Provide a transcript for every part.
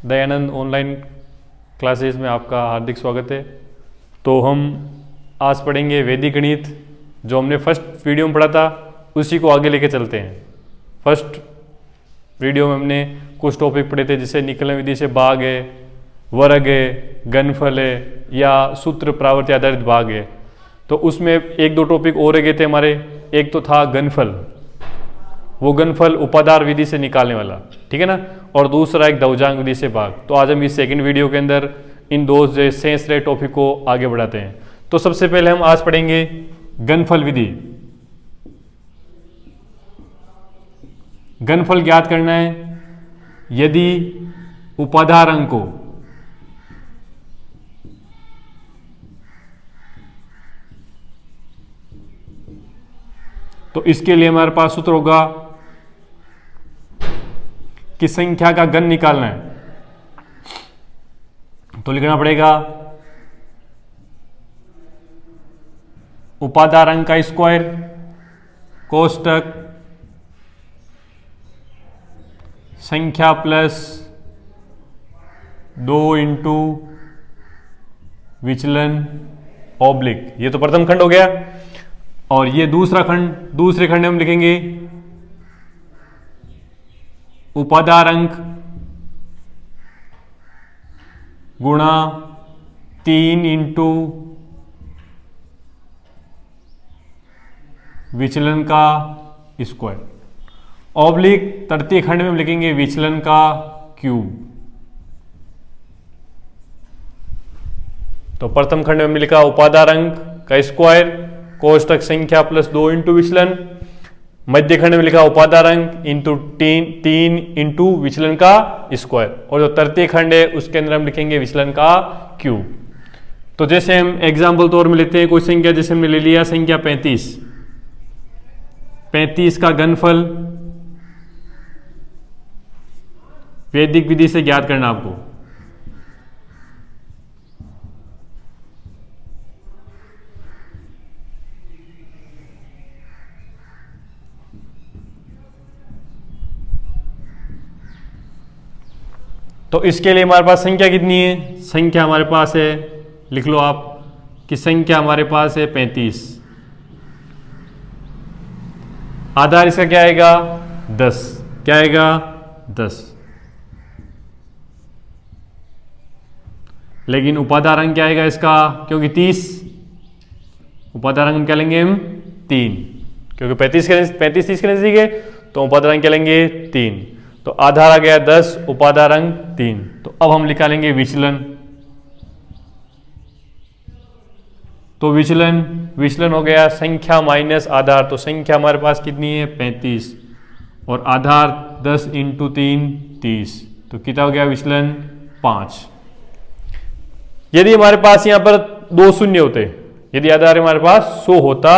Dayanand online classes में आपका हार्दिक स्वागत है। तो हम आज पढ़ेंगे वैदिक गणित। जो हमने फर्स्ट वीडियो में पढ़ा था उसी को आगे लेके चलते हैं। फर्स्ट वीडियो में हमने कुछ टॉपिक पढ़े थे, जैसे निकलन विधि से भाग है, वर्ग है, घनफल है या सूत्र प्रावर्ती आधारित भाग है। तो उसमें एक दो टॉपिक और रह गए थे हमारे। एक तो था घनफल, वो घनफल उपादार विधि से निकालने वाला, ठीक है ना। और दूसरा एक दवजांग विधि से भाग। तो आज हम इस सेकंड वीडियो के अंदर इन दो जो शेष रहे टॉपिक को आगे बढ़ाते हैं। तो सबसे पहले हम आज पढ़ेंगे घनफल विधि। घनफल ज्ञात करना है यदि उपादार अंक को तो इसके लिए हमारे पास सूत्र होगा कि संख्या का घन निकालना है। तो लिखना पड़ेगा उपादार अंक का स्क्वायर कोष्टक संख्या प्लस 2 इंटू विचलन ऑब्लिक। ये तो प्रथम खंड हो गया। और ये दूसरा खंड, दूसरे खंड में हम लिखेंगे उपादार अंक गुणा 3 इंटू विचलन का स्क्वायर ऑब्लिक। तृतीय खंड में हम लिखेंगे विचलन का क्यूब। तो प्रथम खंड में हमने लिखा उपादार अंक का स्क्वायर कोष्टक संख्या प्लस 2 इंटू विचलन। मध्य खंड में लिखा उपादार अंक इंटू 3 इंटू विचलन का स्क्वायर। और जो तृतीय खंड है उसके अंदर हम लिखेंगे विचलन का क्यूब। तो जैसे हम एग्जाम्पल तौर में लेते हैं कोई संख्या, जैसे हमने ले लिया संख्या 35 का घनफल वैदिक विधि से ज्ञात करना आपको। तो इसके लिए हमारे पास संख्या कितनी है? संख्या हमारे पास है, लिख लो आप कि संख्या हमारे पास है 35। आधार इसका क्या आएगा? 10। क्या आएगा? 10। लेकिन उपादार अंक क्या आएगा इसका? क्योंकि 30 उपादार अंक क्या लेंगे हम? 3। क्योंकि 35 30 के नजदीक है तो उपादार अंक क्या लेंगे? 3। तो आधार आ गया 10, उपादार अंक 3। तो अब हम निकालेंगे विचलन। तो विचलन हो गया संख्या माइनस आधार। तो संख्या हमारे पास कितनी है? 35 और आधार 10 इंटू 3 30। तो कितना हो गया विचलन? 5। यदि हमारे पास यहां पर 2 शून्य होते, यदि आधार हमारे पास 100 होता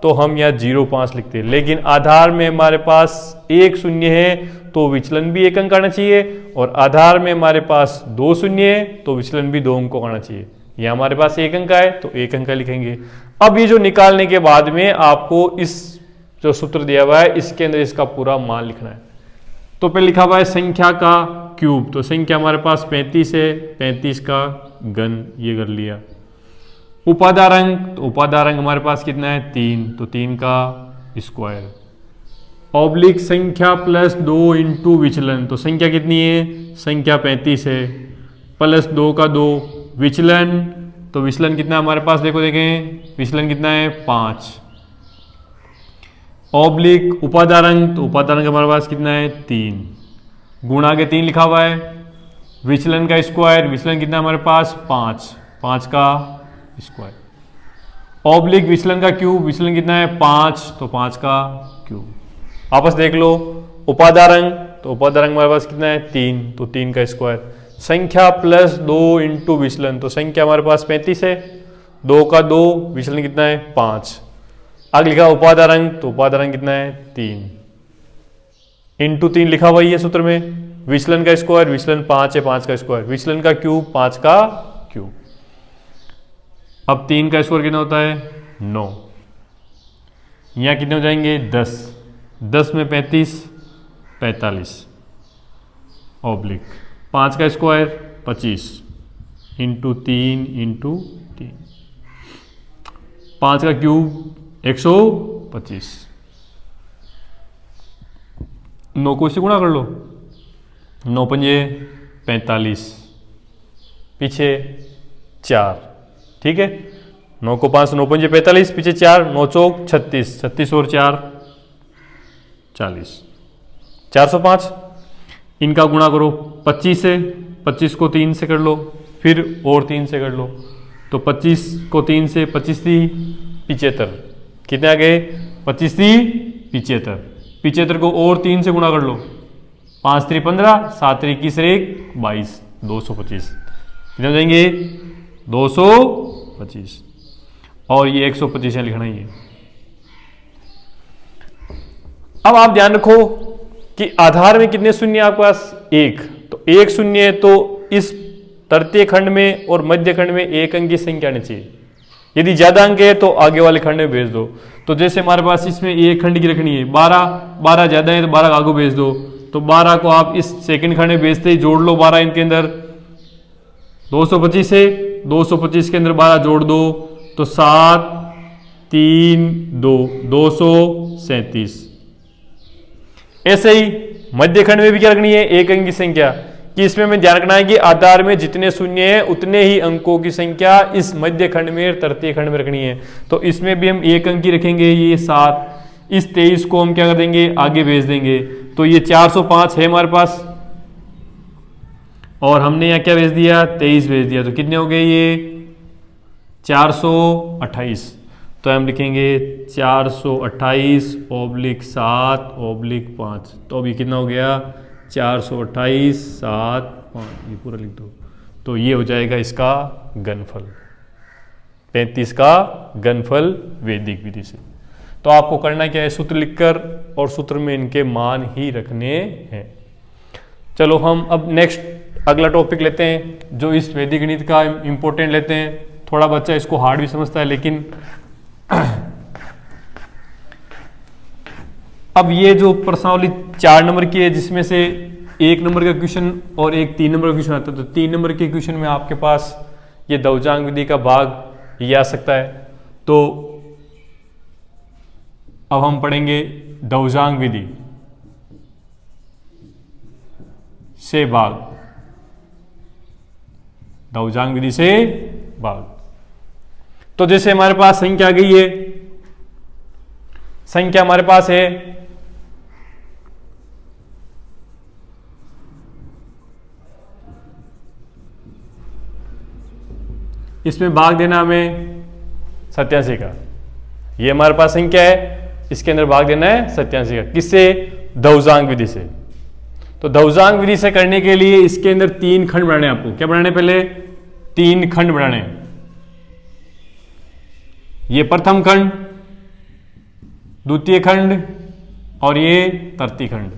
तो हम यहां 0.5 लिखते, लेकिन आधार में हमारे पास 1 शून्य है तो विचलन भी 1 अंक आना चाहिए। और आधार में हमारे पास 2 शून्य है तो विचलन भी 2 अंक को आना चाहिए। यह हमारे पास 1 अंक है तो 1 अंक लिखेंगे। अब ये जो निकालने के बाद में आपको इस जो सूत्र दिया हुआ है इसके अंदर इसका पूरा मान लिखना है। तो पहले लिखा हुआ है संख्या का क्यूब। तो संख्या हमारे पास 35 है, 35 का घन ये कर लिया। उपादार अंक, तो उपादार अंक हमारे पास कितना है? 3। तो 3 का स्क्वायर ऑब्लिक संख्या प्लस 2 इंटू विचलन। तो संख्या कितनी है? संख्या 35 है प्लस 2 का 2 विचलन। तो विचलन कितना हमारे पास? देखो देखें विचलन कितना है? 5 ऑब्लिक उपादार अंक। तो उपादार अंक हमारे पास कितना है? 3 गुणा के 3 लिखा हुआ है विचलन का स्क्वायर। विचलन कितना हमारे पास? 5 का स्क्वायर ऑब्लिक विचलन का क्यूब। विचलन कितना है? 5। तो 5 का क्यूब। आपस देख लो उपादार अंक। तो उपादार अंक हमारे पास कितना है? 3। तो 3 का स्क्वायर संख्या प्लस 2 इंटू विचलन। तो संख्या हमारे पास 35 है, 2 का 2 विचलन कितना है? 5। आगे लिखा उपादार अंक। तो उपादार अंक कितना है? 3 इंटू 3 लिखा हुआ है सूत्र में। विचलन का स्क्वायर, विचलन 5 है, 5 का स्क्वायर। विचलन का क्यूब, 5 का क्यूब। अब 3 का स्क्वायर कितना होता है? 9। यहाँ कितने हो जाएंगे? 10 में 35 45 ऑब्लिक 5 का स्क्वायर 25 इंटू 3 इंटू 3, 5 का क्यूब 125, 9 को इससे गुणा कर लो, 9 पंजे 45, पीछे 4, ठीक है। 9 को 5, 9 पंजे 45, पीछे 4, 9 चौक 36, 36 और 4 40, 405। इनका गुणा करो 25 से, 25 को 3 से कर लो, फिर और 3 से कर लो, तो 25 को 3 से 25 थी 75, कितने आ गए 25 थी 75, 75 को और 3 से गुणा कर लो, 5 3 15, 7 3 21 22, 225, कितने हो जाएंगे 225, और ये 125 यहाँ लिखना ही है। अब आप ध्यान रखो कि आधार में कितने शून्य आपके पास, 1, तो 1 शून्य है, तो इस तृतीय खंड में और मध्य खंड में एक अंक की संख्या आनी चाहिए। यदि ज्यादा अंक है तो आगे वाले खंड में भेज दो। तो जैसे हमारे पास इसमें एक खंड की रखनी है 12, 12 ज्यादा है तो 12 आगे भेज दो, तो 12 को आप इस सेकंड खंड में भेजते ही जोड़ लो 12 इनके अंदर, 225 है, 225 के अंदर 12 जोड़ दो तो 7 3 2 237। ऐसे ही मध्य खंड में भी क्या रखनी है, एक अंक की संख्या, कि इसमें हमें ध्यान रखना है कि आधार में जितने शून्य है उतने ही अंकों की संख्या इस मध्य खंड में तृतीय खंड में रखनी है। तो इसमें भी हम एक अंक की रखेंगे, ये 7, इस 23 को हम क्या कर देंगे, आगे भेज देंगे, तो ये 405 है हमारे पास, और हमने यहाँ क्या भेज दिया 23 भेज दिया, तो कितने हो गए ये 428। तो हम लिखेंगे 428/7/5, तो अभी कितना हो गया 428 7 5, ये पूरा लिख दो, तो ये हो जाएगा इसका घनफल, 35 का घनफल वैदिक विधि से। तो आपको करना क्या है, सूत्र लिखकर और सूत्र में इनके मान ही रखने हैं। चलो हम अब नेक्स्ट अगला टॉपिक लेते हैं जो इस वैदिक गणित का इंपॉर्टेंट लेते हैं। थोड़ा बच्चा इसको हार्ड भी समझता है, लेकिन अब ये जो प्रश्नावली 4 नंबर की है, जिसमें से 1 नंबर का क्वेश्चन और एक 3 नंबर का क्वेश्चन आता है, तो 3 नंबर के क्वेश्चन में आपके पास ये दौजांग विधि का भाग ये आ सकता है। तो अब हम पढ़ेंगे दौजांग विधि से भाग, दौजांग विधि से भाग। तो जैसे हमारे पास संख्या आ गई है, संख्या हमारे पास है इसमें भाग देना हमें 87 का, ये हमारे पास संख्या है, इसके अंदर भाग देना है 87 का, किससे, दौजांग विधि से। तो दौजांग विधि से करने के लिए इसके अंदर 3 खंड बनाने हैं आपको। क्या बनाने, पहले 3 खंड बनाने हैं। ये प्रथम खंड, द्वितीय खंड और ये तृतीय खंड।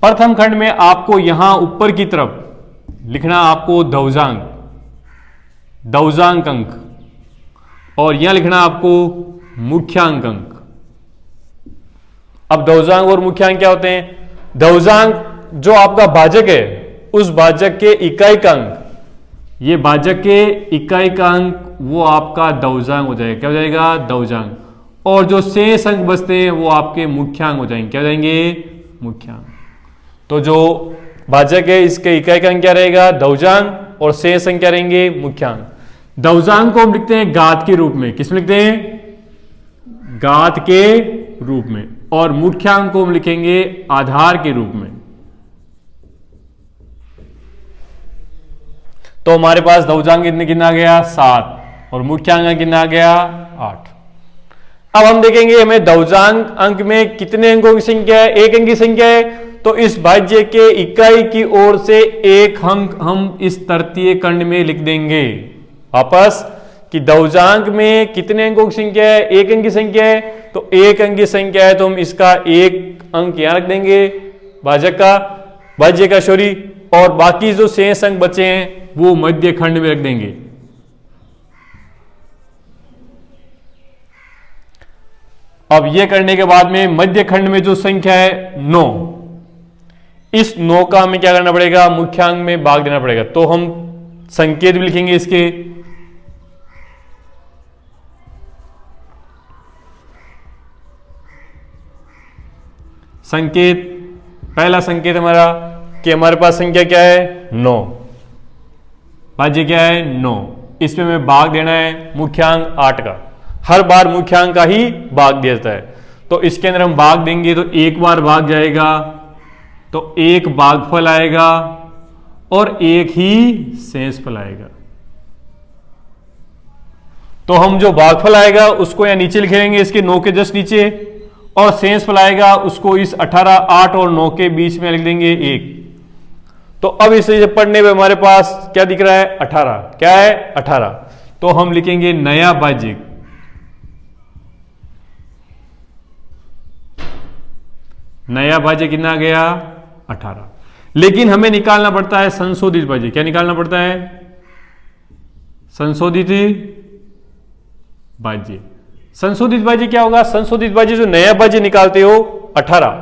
प्रथम खंड में आपको यहां ऊपर की तरफ लिखना आपको दौजांग, दौजांक अंक, और यहां लिखना आपको मुख्यांक अंक। अब दौजांक और मुख्यांक क्या होते हैं, दौजांक जो आपका भाजक है उस भाजक के इकाई का अंक, ये भाजक के इकाई का अंक वो आपका दौजांक हो जाएगा। क्या हो जाएगा, दौजांक। और जो शेष अंक बचते हैं वो आपके मुख्यांक हो जाएंगे। क्या हो जाएंगे, मुख्यांक। तो जो भाजक है इसके इकाई का अंक क्या रहेगा, दौजांक, और शेष अंक क्या रहेंगे, मुख्यांक। दौजांक को हम लिखते हैं घात के रूप में, किसमें लिखते हैं, घात के रूप में, और मुख्यांक को हम लिखेंगे आधार के रूप में। तो हमारे पास दौजांक कितना आ गया 7 और मुख्यांक कितना आ गया 8। अब हम देखेंगे हमें दौजांक अंक में कितने अंकों की संख्या है, एक अंक की संख्या है, तो इस भाज्य के इकाई की ओर से एक अंक हम इस तृतीय खंड में लिख देंगे वापस, कि दौजांक में कितने अंकों की संख्या है, एक अंक की संख्या है, तो एक अंक की संख्या है तो हम इसका एक अंक यहां रख देंगे भाजक का, भाज्य का सॉरी, और बाकी जो शेष अंक बचे हैं वो मध्य खंड में रख देंगे। अब यह करने के बाद में मध्य खंड में जो संख्या है 9, इस 9 का हमें क्या करना पड़ेगा, मुख्यांक में भाग देना पड़ेगा। तो हम संकेत भी लिखेंगे इसके। संकेत, पहला संकेत हमारा कि हमारे पास संख्या क्या है 9, भाज्य क्या है 9, इसमें हमें भाग देना है मुख्यांक 8 का। हर बार मुख्यांक का ही भाग दिया जाता है, तो इसके अंदर हम भाग देंगे तो एक बार भाग जाएगा, तो एक भागफल आएगा और एक ही शेषफल आएगा। तो हम जो भागफल आएगा उसको यहां नीचे लिखेंगे, इसके 9 के जस्ट नीचे, और शेषफल आएगा उसको इस 18, 8 और 9 के बीच में लिख देंगे 1। तो अब इसे जब पढ़ने पे हमारे पास क्या दिख रहा है 18, क्या है 18, तो हम लिखेंगे नया भाज्य। नया भाज्य कितना आ गया 18। लेकिन हमें निकालना पड़ता है संशोधित भाज्य। क्या निकालना पड़ता है, संशोधित भाज्य। संशोधित भाज्य क्या होगा, संशोधित भाज्य जो नया भाज्य निकालते हो 18,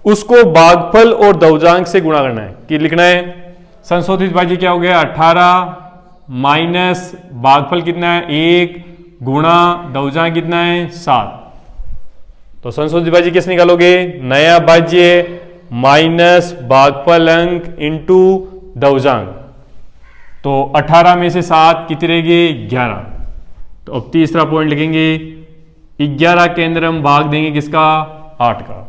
उसको भागफल और दौर्जांक से गुणा करना है, कि लिखना है संशोधित भाज्य क्या हो गया 18 माइनस भागफल कितना है 1 गुणा दौर्जांक कितना है 7। तो संशोधित भाज्य कैसे निकालोगे, नया भाज्य माइनस भागफल अंक इंटू दौर्जांक। तो 18 में से 7 कितने रहेंगे 11। तो अब तीसरा पॉइंट लिखेंगे 11 के अंदर हम भाग देंगे किसका 8 का।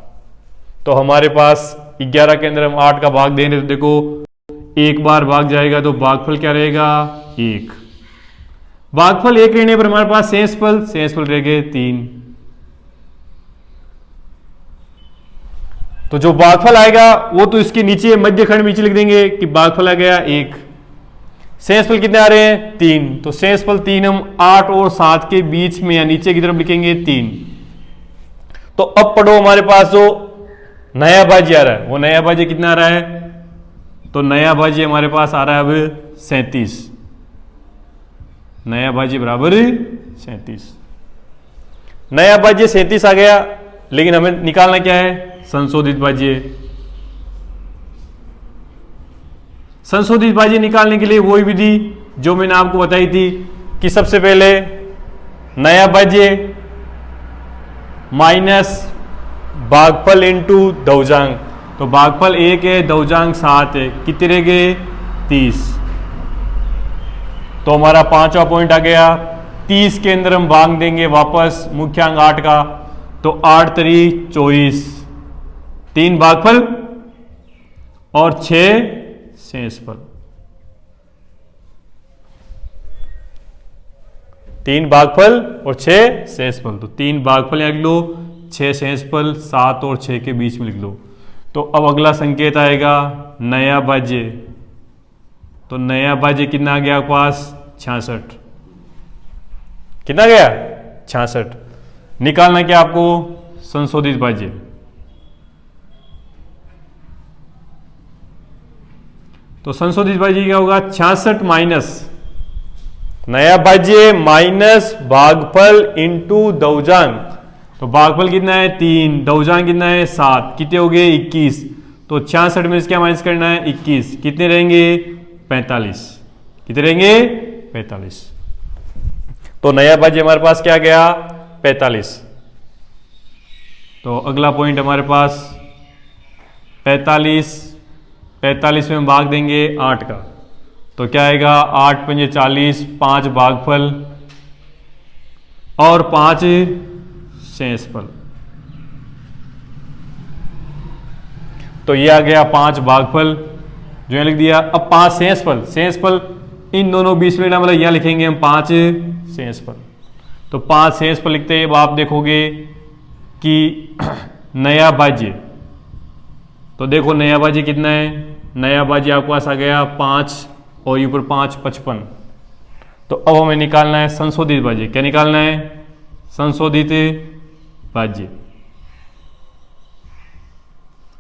तो हमारे पास 11 के अंदर हम 8 का भाग देंगे, तो देखो एक बार भाग जाएगा तो भागफल क्या रहेगा 1। भागफल 1 रहने पर हमारे पास शेषफल रहेंगे 3। तो जो भागफल आएगा वो तो इसके नीचे मध्य खंड नीचे लिख देंगे कि भागफल आ गया 1। शेषफल कितने आ रहे हैं 3, तो शेषफल 3 हम 8 और 7 के बीच में या नीचे की तरफ लिखेंगे 3। तो अब पढ़ो हमारे पास जो नया भाज्य आ रहा है, वो नया भाज्य कितना आ रहा है, तो नया भाज्य हमारे पास आ रहा है अब 37। नया भाज्य बराबर 37। नया भाज्य 37 आ गया, लेकिन हमें निकालना क्या है संशोधित भाज्य। संशोधित भाज्य निकालने के लिए वही विधि जो मैंने आपको बताई थी कि सबसे पहले नया भाज्य माइनस भागफल इंटू दौर्जांक। तो भागफल 1 है, दौर्जांक 7 है, कितने रह गए 30। तो हमारा 5वां पॉइंट आ गया। 30 के अंदर हम भाग देंगे वापस मुख्यांक 8 का, तो 8 3 24, 3 भागफल और 6 शेषफल। 3 भागफल और 6 शेषफल। तो 3 भागफल यहां लिख लो, 6 शेषफल, 7 और 6 के बीच में लिख लो। तो अब अगला संकेत आएगा नया भाज्य। तो नया भाज्य कितना आ गया आपके पास 66। कितना गया 66। निकालना क्या आपको संशोधित भाज्य। तो संशोधित भाज्य क्या होगा 66 माइनस नया भाज्य माइनस भागफल इंटू दौर्जांक। तो भागफल कितना है 3, दौर्जांक कितना है 7, कितने हो गए 21। तो 66 में से क्या माइनस करना है 21, कितने रहेंगे 45। कितने रहेंगे 45। तो नया भाज्य हमारे पास क्या गया 45। तो अगला पॉइंट हमारे पास 45 में हम भाग देंगे 8 का, तो क्या आएगा 8 पंजे 40, 5 भागफल और 5 शेषफल। तो ये आ गया 5 भागफल जो यहां लिख दिया। अब 5 शेषफल इन दोनों बीच में मतलब यहां लिखेंगे हम 5 शेषफल। तो 5 शेषफल लिखते हैं। अब आप देखोगे कि नया भाज्य, तो देखो नया भाज्य कितना है, नया भाज्य आपके पास आ गया 5 और ऊपर 5 55। तो अब हमें निकालना है संशोधित भाज्य। क्या निकालना है संशोधित भाज्य।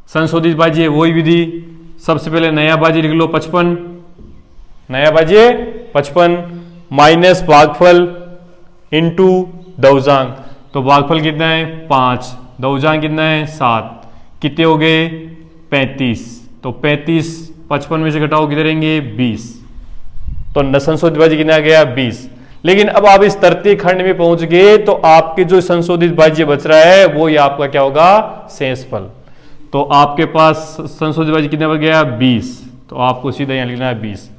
संशोधित भाज्य वही विधि, सबसे पहले नया भाज्य लिख लो 55। नया भाज्य 55 माइनस भागफल इंटू दौर्जांक। तो भागफल कितना है 5, दौर्जांक कितना है 7, कितने हो गए 35। तो 35 55 में से घटाओ किधर रहेंगे 20, तो संशोधित भाज्य कितना आ गया 20। लेकिन अब आप इस तृतीय खंड में पहुंच गए तो आपके जो संशोधित भाज्य बच रहा है वो ये आपका क्या होगा शेषफल। तो आपके पास संशोधित भाज्य कितना बच गया 20, तो आपको सीधा यहां लिखना है 20।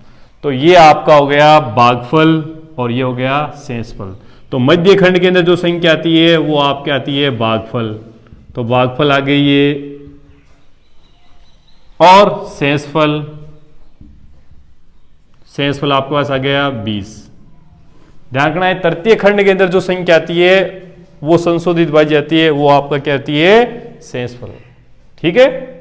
तो ये आपका हो गया भागफल और ये हो गया शेषफल। तो मध्य खंड के अंदर जो संख्या आती है वो आपके आती है भागफल, तो भागफल आ गई ये, और शेषफल आपके पास आ गया 20। ध्यान रखना है तृतीय खंड के अंदर जो संख्या आती है वो संशोधित भाज्य आती है, वो आपका क्या आती है शेषफल। ठीक है।